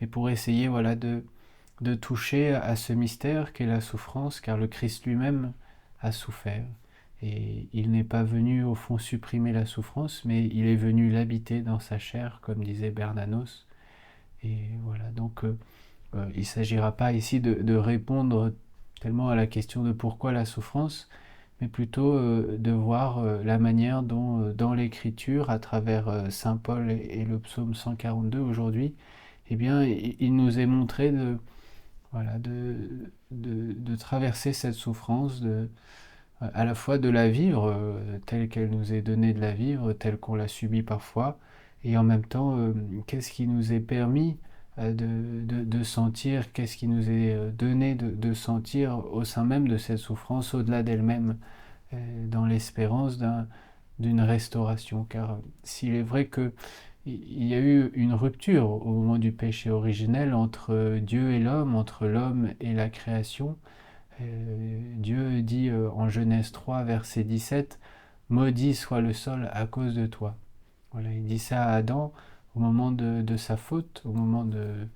mais pour essayer voilà, de toucher à ce mystère qu'est la souffrance, car le Christ lui-même a souffert. Et il n'est pas venu au fond supprimer la souffrance, mais il est venu l'habiter dans sa chair, comme disait Bernanos. Et voilà, donc il ne s'agira pas ici de répondre tellement à la question de pourquoi la souffrance, mais plutôt de voir la manière dont dans l'Écriture, à travers Saint Paul et le psaume 142 aujourd'hui, eh bien, il nous est montré voilà, de traverser cette souffrance, à la fois de la vivre telle qu'elle nous est donnée de la vivre, telle qu'on l'a subie parfois, et en même temps, qu'est-ce qui nous est permis de sentir, qu'est-ce qui nous est donné de sentir au sein même de cette souffrance, au-delà d'elle-même, dans l'espérance d'une restauration. Car s'il est vrai que il y a eu une rupture au moment du péché originel entre Dieu et l'homme, entre l'homme et la création. Dieu dit en Genèse 3, verset 17, maudit soit le sol à cause de toi. Voilà, il dit ça à Adam au moment de sa faute, au moment de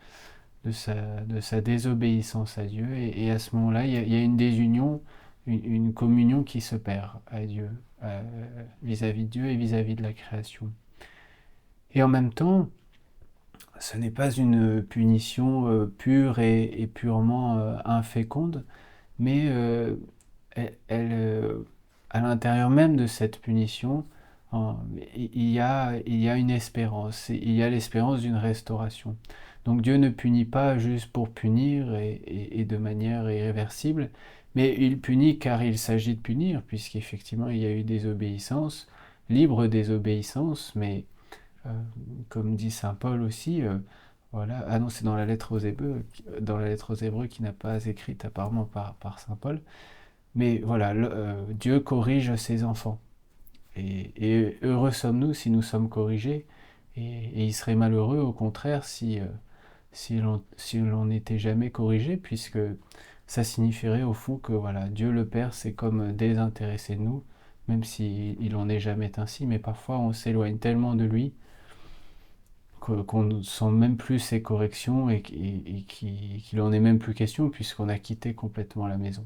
sa désobéissance à Dieu. Et à ce moment-là, il y a une désunion, une communion qui se perd à Dieu, vis-à-vis de Dieu et vis-à-vis de la création. Et en même temps, ce n'est pas une punition pure et purement inféconde, mais à l'intérieur même de cette punition, il y a une espérance, il y a l'espérance d'une restauration. Donc Dieu ne punit pas juste pour punir et de manière irréversible, mais il punit car il s'agit de punir, puisqu'effectivement il y a eu désobéissance, libre désobéissance, mais euh, comme dit saint Paul aussi, voilà, ah non, c'est dans la lettre aux Hébreux qui n'a pas écrite apparemment par saint Paul, mais voilà, Dieu corrige ses enfants. Et heureux sommes-nous si nous sommes corrigés, et il serait malheureux au contraire si l'on n'était jamais corrigé, puisque ça signifierait au fond que voilà, Dieu le Père s'est comme désintéressé de nous, même s'il en est jamais ainsi, mais parfois on s'éloigne tellement de lui qu'on ne sent même plus ses corrections et qu'il en est même plus question puisqu'on a quitté complètement la maison.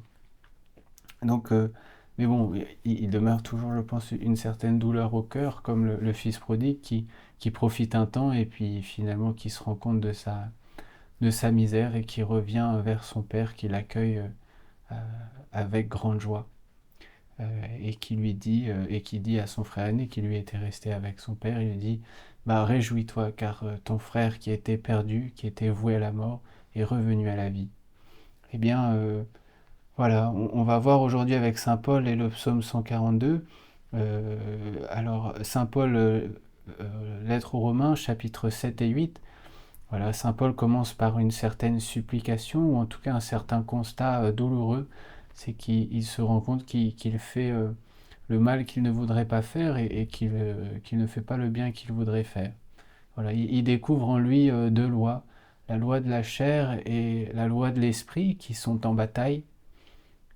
Donc, mais bon, il demeure toujours, je pense, une certaine douleur au cœur, comme le fils prodigue qui profite un temps et puis finalement qui se rend compte de sa misère et qui revient vers son père qui l'accueille avec grande joie. Et qui lui dit, et qui dit à son frère aîné qui lui était resté avec son père, il lui dit, bah réjouis-toi car ton frère qui était perdu, qui était voué à la mort, est revenu à la vie. Eh bien, voilà, on va voir aujourd'hui avec saint Paul et le psaume 142. Alors, saint Paul, lettre aux Romains, chapitres 7 et 8. Voilà, saint Paul commence par une certaine supplication, ou en tout cas un certain constat douloureux. C'est qu'il se rend compte qu'il fait le mal qu'il ne voudrait pas faire et qu'il ne fait pas le bien qu'il voudrait faire. Voilà, il découvre en lui deux lois, la loi de la chair et la loi de l'esprit qui sont en bataille.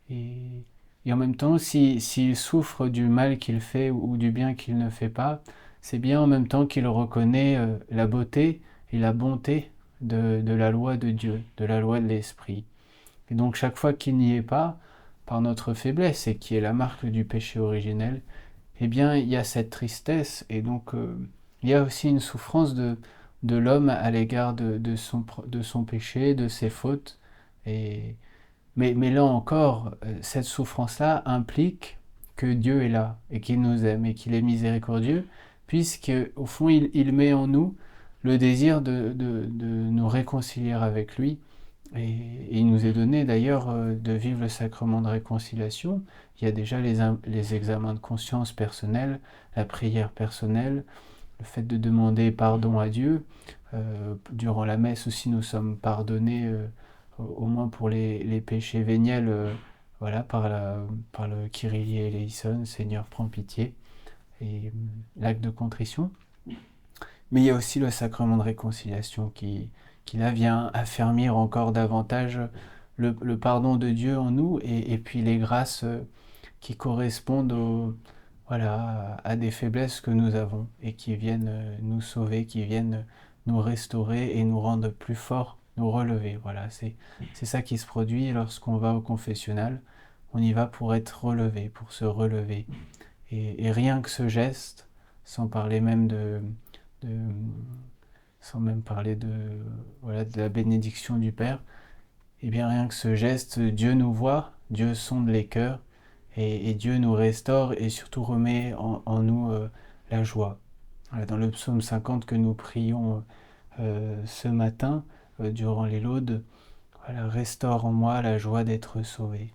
Et, et en même temps, s'il souffre du mal qu'il fait ou du bien qu'il ne fait pas, c'est bien en même temps qu'il reconnaît la beauté et la bonté de la loi de Dieu, de la loi de l'esprit. Et donc chaque fois qu'il n'y est pas, par notre faiblesse, et qui est la marque du péché originel, eh bien il y a cette tristesse, et donc il y a aussi une souffrance de l'homme à l'égard de son péché, de ses fautes. Et, mais là encore, cette souffrance-là implique que Dieu est là, et qu'il nous aime, et qu'il est miséricordieux, puisque au fond il met en nous le désir de nous réconcilier avec lui. Et il nous est donné d'ailleurs de vivre le sacrement de réconciliation. Il y a déjà les examens de conscience personnels, la prière personnelle, le fait de demander pardon à Dieu. Durant la messe aussi, nous sommes pardonnés, au moins pour les péchés véniels, voilà, par le Kyrie eleison, Seigneur prends pitié, et l'acte de contrition. Mais il y a aussi le sacrement de réconciliation qui là vient affermir encore davantage le pardon de Dieu en nous et puis les grâces qui correspondent voilà, à des faiblesses que nous avons et qui viennent nous sauver, qui viennent nous restaurer et nous rendre plus forts, nous relever. Voilà, c'est ça qui se produit lorsqu'on va au confessionnal. On y va pour être relevé, pour se relever. Et rien que ce geste, sans parler même sans même parler voilà, de la bénédiction du Père, et bien rien que ce geste, Dieu nous voit, Dieu sonde les cœurs, et Dieu nous restaure et surtout remet en nous la joie. Voilà, dans le psaume 50 que nous prions ce matin, durant les laudes, voilà, restaure en moi la joie d'être sauvé.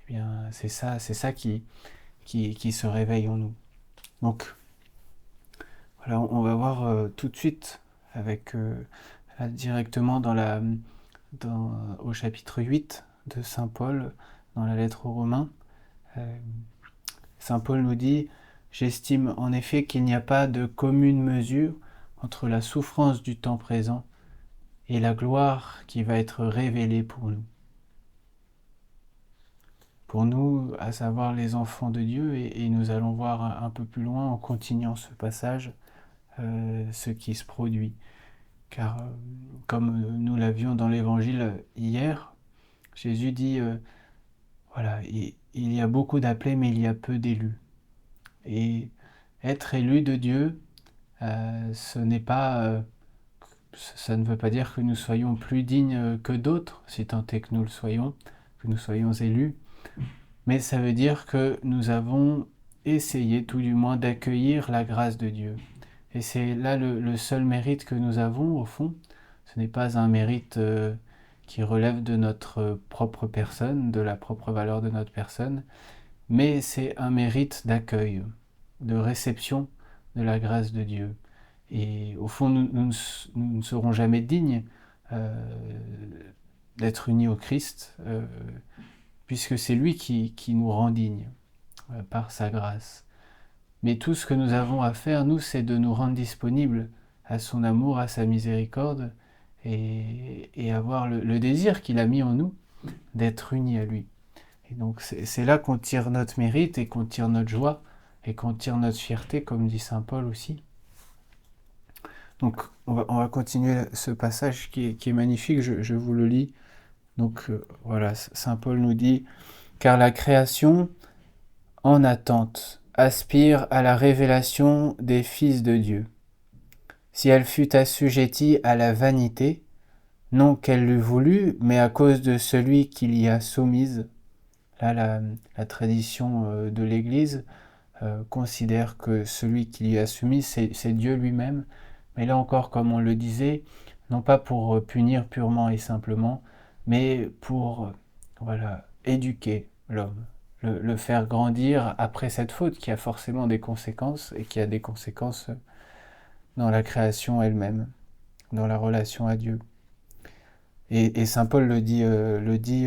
Eh bien, c'est ça qui se réveille en nous. Donc, voilà, on va voir tout de suite avec directement au chapitre 8 de Saint Paul, dans la lettre aux Romains. Saint Paul nous dit « J'estime en effet qu'il n'y a pas de commune mesure entre la souffrance du temps présent et la gloire qui va être révélée pour nous. » Pour nous, à savoir les enfants de Dieu, et nous allons voir un peu plus loin en continuant ce passage, ce qui se produit. Car comme nous l'avions dans l'évangile hier, Jésus dit voilà, il y a beaucoup d'appelés, mais il y a peu d'élus. Et être élu de Dieu, ce n'est pas, ça ne veut pas dire que nous soyons plus dignes que d'autres, si tant est que nous le soyons, que nous soyons élus, mais ça veut dire que nous avons essayé, tout du moins, d'accueillir la grâce de Dieu. Et c'est là le seul mérite que nous avons, au fond. Ce n'est pas un mérite qui relève de notre propre personne, de la propre valeur de notre personne, mais c'est un mérite d'accueil, de réception de la grâce de Dieu. Et au fond, nous ne serons jamais dignes d'être unis au Christ, puisque c'est lui qui nous rend dignes par sa grâce. Mais tout ce que nous avons à faire, nous, c'est de nous rendre disponibles à son amour, à sa miséricorde, et avoir le désir qu'il a mis en nous d'être unis à lui. Et donc c'est là qu'on tire notre mérite et qu'on tire notre joie et qu'on tire notre fierté, comme dit saint Paul aussi. Donc on va continuer ce passage qui est magnifique, je vous le lis. Donc voilà, saint Paul nous dit « Car la création, en attente, aspire à la révélation des fils de Dieu. Si elle fut assujettie à la vanité, non qu'elle l'eût voulu, mais à cause de celui qui l'y a soumise. » Là, la tradition de l'Église considère que celui qui l'y a soumise, c'est Dieu lui-même. Mais là encore, comme on le disait, non pas pour punir purement et simplement, mais pour voilà, éduquer l'homme, le faire grandir après cette faute qui a forcément des conséquences et qui a des conséquences dans la création elle-même, dans la relation à Dieu. Et saint Paul le dit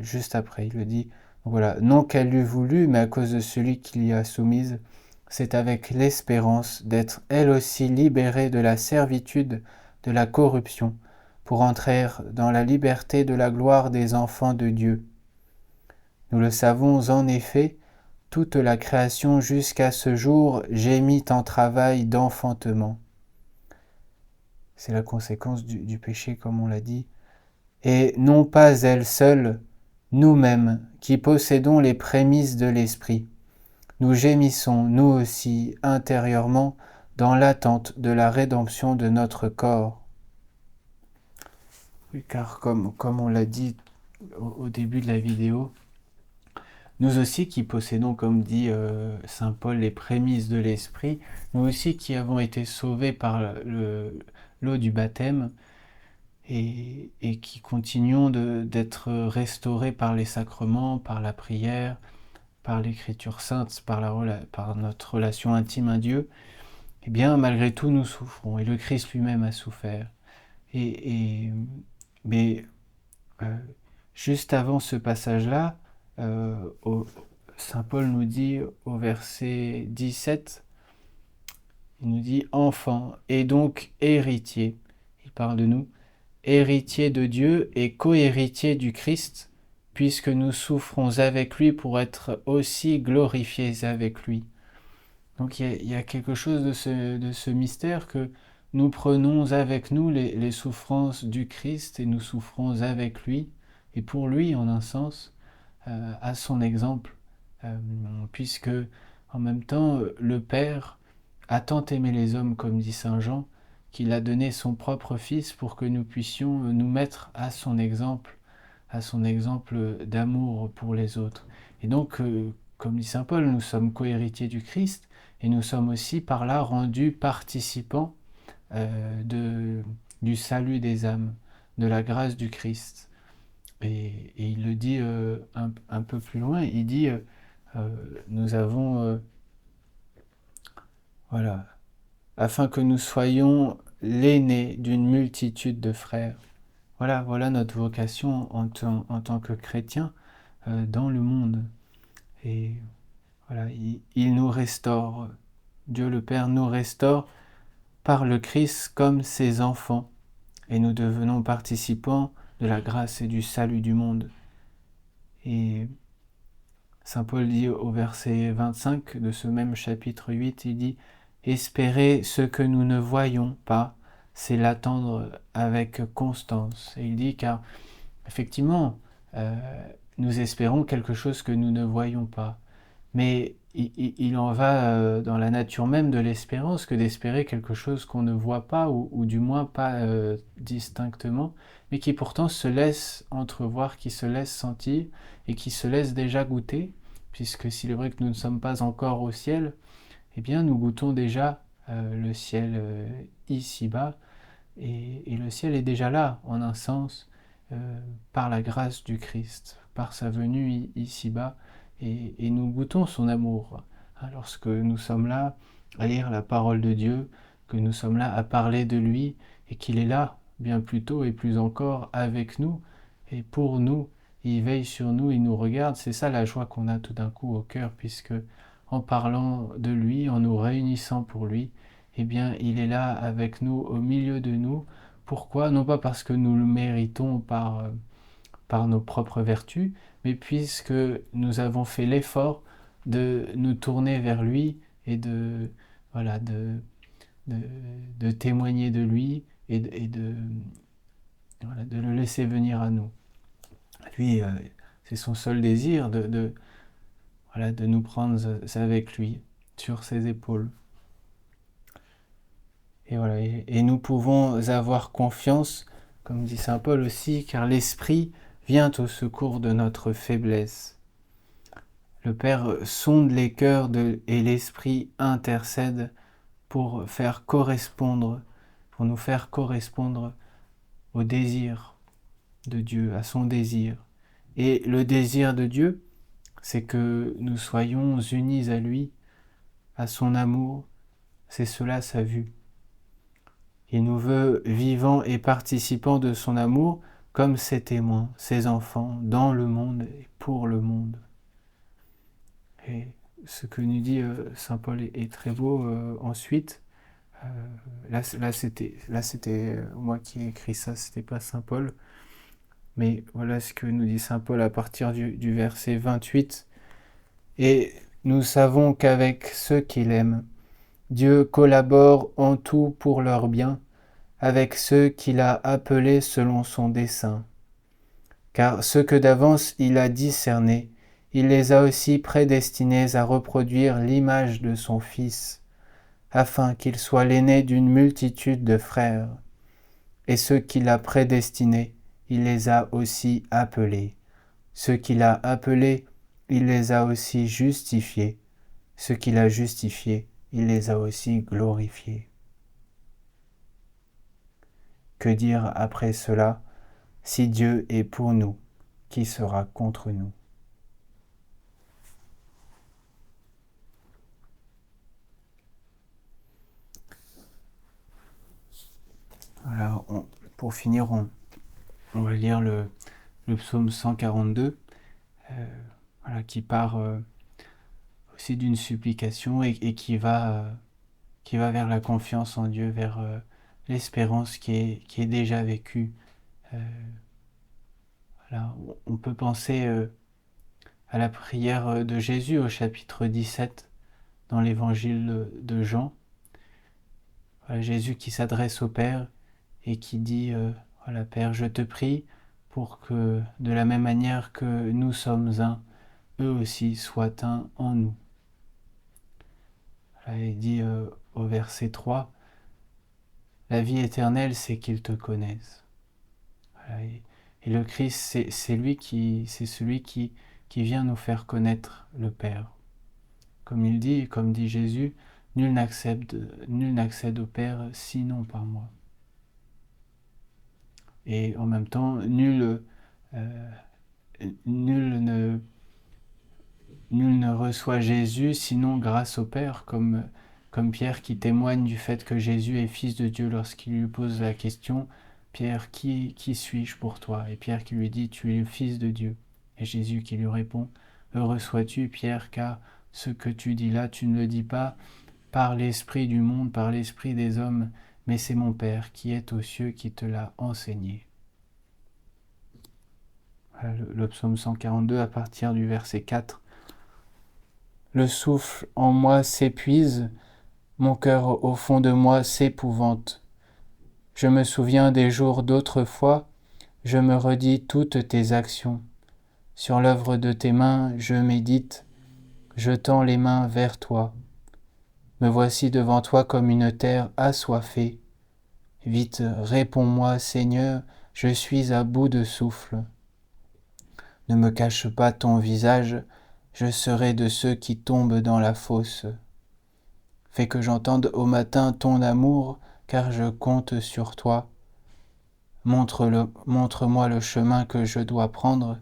juste après, il le dit, voilà, non qu'elle l'eût voulu, mais à cause de celui qui l'y a soumise, c'est avec l'espérance d'être elle aussi libérée de la servitude, de la corruption, pour entrer dans la liberté de la gloire des enfants de Dieu. Nous le savons en effet, toute la création jusqu'à ce jour gémit en travail d'enfantement. C'est la conséquence du péché, comme on l'a dit. Et non pas elle seule, nous-mêmes, qui possédons les prémices de l'Esprit. Nous gémissons, nous aussi, intérieurement, dans l'attente de la rédemption de notre corps. Car comme on l'a dit au début de la vidéo, nous aussi qui possédons, comme dit saint Paul, les prémices de l'Esprit, nous aussi qui avons été sauvés par l'eau du baptême, et qui continuons d'être restaurés par les sacrements, par la prière, par l'écriture sainte, par notre relation intime à Dieu, eh bien malgré tout nous souffrons, et le Christ lui-même a souffert. Mais juste avant ce passage-là, saint Paul nous dit au verset 17, il nous dit « Enfant et donc héritier », il parle de nous, héritier de Dieu et co-héritier du Christ, puisque nous souffrons avec lui pour être aussi glorifiés avec lui. Donc il y a quelque chose de ce mystère que nous prenons avec nous les souffrances du Christ et nous souffrons avec lui et pour lui en un sens, à son exemple, puisque en même temps le Père a tant aimé les hommes, comme dit Saint Jean, qu'il a donné son propre Fils pour que nous puissions nous mettre à son exemple d'amour pour les autres. Et donc, comme dit Saint Paul, nous sommes co-héritiers du Christ et nous sommes aussi par là rendus participants du salut des âmes, de la grâce du Christ. Et il le dit un peu plus loin, il dit nous avons, voilà, afin que nous soyons l'aîné d'une multitude de frères. Voilà notre vocation en tant que chrétiens dans le monde. Et voilà, il nous restaure. Dieu le Père nous restaure par le Christ comme ses enfants. Et nous devenons participants de la grâce et du salut du monde. Et Saint Paul dit au verset 25 de ce même chapitre 8, il dit « Espérer ce que nous ne voyons pas, c'est l'attendre avec constance. » Et il dit car effectivement, nous espérons quelque chose que nous ne voyons pas. Mais il en va dans la nature même de l'espérance que d'espérer quelque chose qu'on ne voit pas, ou du moins pas distinctement, mais qui pourtant se laisse entrevoir, qui se laisse sentir et qui se laisse déjà goûter, puisque s'il est vrai que nous ne sommes pas encore au ciel, eh bien nous goûtons déjà le ciel ici-bas, et le ciel est déjà là, en un sens, par la grâce du Christ, par sa venue ici-bas, et nous goûtons son amour. Lorsque nous sommes là à lire la parole de Dieu, que nous sommes là à parler de lui, et qu'il est là, bien plus tôt et plus encore, avec nous, et pour nous, il veille sur nous, il nous regarde, c'est ça la joie qu'on a tout d'un coup au cœur, puisque en parlant de lui, en nous réunissant pour lui, eh bien, il est là avec nous, au milieu de nous. Pourquoi? Non pas parce que nous le méritons par nos propres vertus, mais puisque nous avons fait l'effort de nous tourner vers lui et voilà, de témoigner de lui et voilà, de le laisser venir à nous. Lui, c'est son seul désir voilà, de nous prendre avec lui, sur ses épaules. Et voilà, et nous pouvons avoir confiance, comme dit saint Paul aussi, car l'Esprit vient au secours de notre faiblesse. Le Père sonde les cœurs et l'Esprit intercède pour nous faire correspondre au désir de Dieu, à son désir. Et le désir de Dieu, c'est que nous soyons unis à lui, à son amour, c'est cela sa vue. Il nous veut vivants et participants de son amour comme ses témoins, ses enfants, dans le monde et pour le monde. Et ce que nous dit saint Paul est très beau ensuite. Là c'était moi qui ai écrit ça, c'était pas saint Paul. Mais voilà ce que nous dit saint Paul à partir du verset 28. Et nous savons qu'avec ceux qu'il aime, Dieu collabore en tout pour leur bien, avec ceux qu'il a appelés selon son dessein. Car ceux que d'avance il a discernés, il les a aussi prédestinés à reproduire l'image de son Fils, afin qu'il soit l'aîné d'une multitude de frères. Et ceux qu'il a prédestinés, il les a aussi appelés. Ceux qu'il a appelés, il les a aussi justifiés. Ceux qu'il a justifiés, il les a aussi glorifiés. Que dire après cela? Si Dieu est pour nous, qui sera contre nous? Voilà, pour finir, on va lire le psaume 142, voilà, qui part aussi d'une supplication et qui va vers la confiance en Dieu, vers l'espérance qui est déjà vécue. Voilà, on peut penser à la prière de Jésus au chapitre 17 dans l'évangile de Jean. Voilà, Jésus qui s'adresse au Père et qui dit voilà, Père, je te prie pour que de la même manière que nous sommes un, eux aussi soient un en nous. Voilà, il dit au verset 3, la vie éternelle, c'est qu'ils te connaissent. Voilà, et le Christ, c'est celui qui vient nous faire connaître le Père. Comme dit Jésus, nul n'accède au Père sinon par moi. Et en même temps, nul ne reçoit Jésus sinon grâce au Père, comme Pierre qui témoigne du fait que Jésus est fils de Dieu lorsqu'il lui pose la question, Pierre, qui suis-je pour toi? Et Pierre qui lui dit, tu es le fils de Dieu. Et Jésus qui lui répond, heureux sois-tu, Pierre, car ce que tu dis là, tu ne le dis pas par l'esprit du monde, par l'esprit des hommes, mais c'est mon Père qui est aux cieux qui te l'a enseigné. Voilà, le psaume 142 à partir du verset 4. Le souffle en moi s'épuise, mon cœur au fond de moi s'épouvante. Je me souviens des jours d'autrefois, je me redis toutes tes actions. Sur l'œuvre de tes mains, je médite, je tends les mains vers toi. Me voici devant toi comme une terre assoiffée. Vite, réponds-moi, Seigneur, je suis à bout de souffle. Ne me cache pas ton visage, je serai de ceux qui tombent dans la fosse. Fais que j'entende au matin ton amour, car je compte sur toi. Montre-moi le chemin que je dois prendre,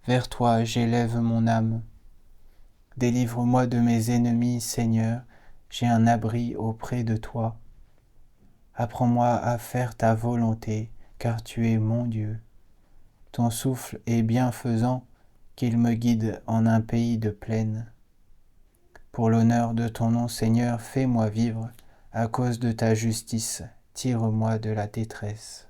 vers toi j'élève mon âme. Délivre-moi de mes ennemis, Seigneur, j'ai un abri auprès de toi. Apprends-moi à faire ta volonté, car tu es mon Dieu. Ton souffle est bienfaisant, qu'il me guide en un pays de plaine. Pour l'honneur de ton nom, Seigneur, fais-moi vivre, à cause de ta justice, tire-moi de la détresse.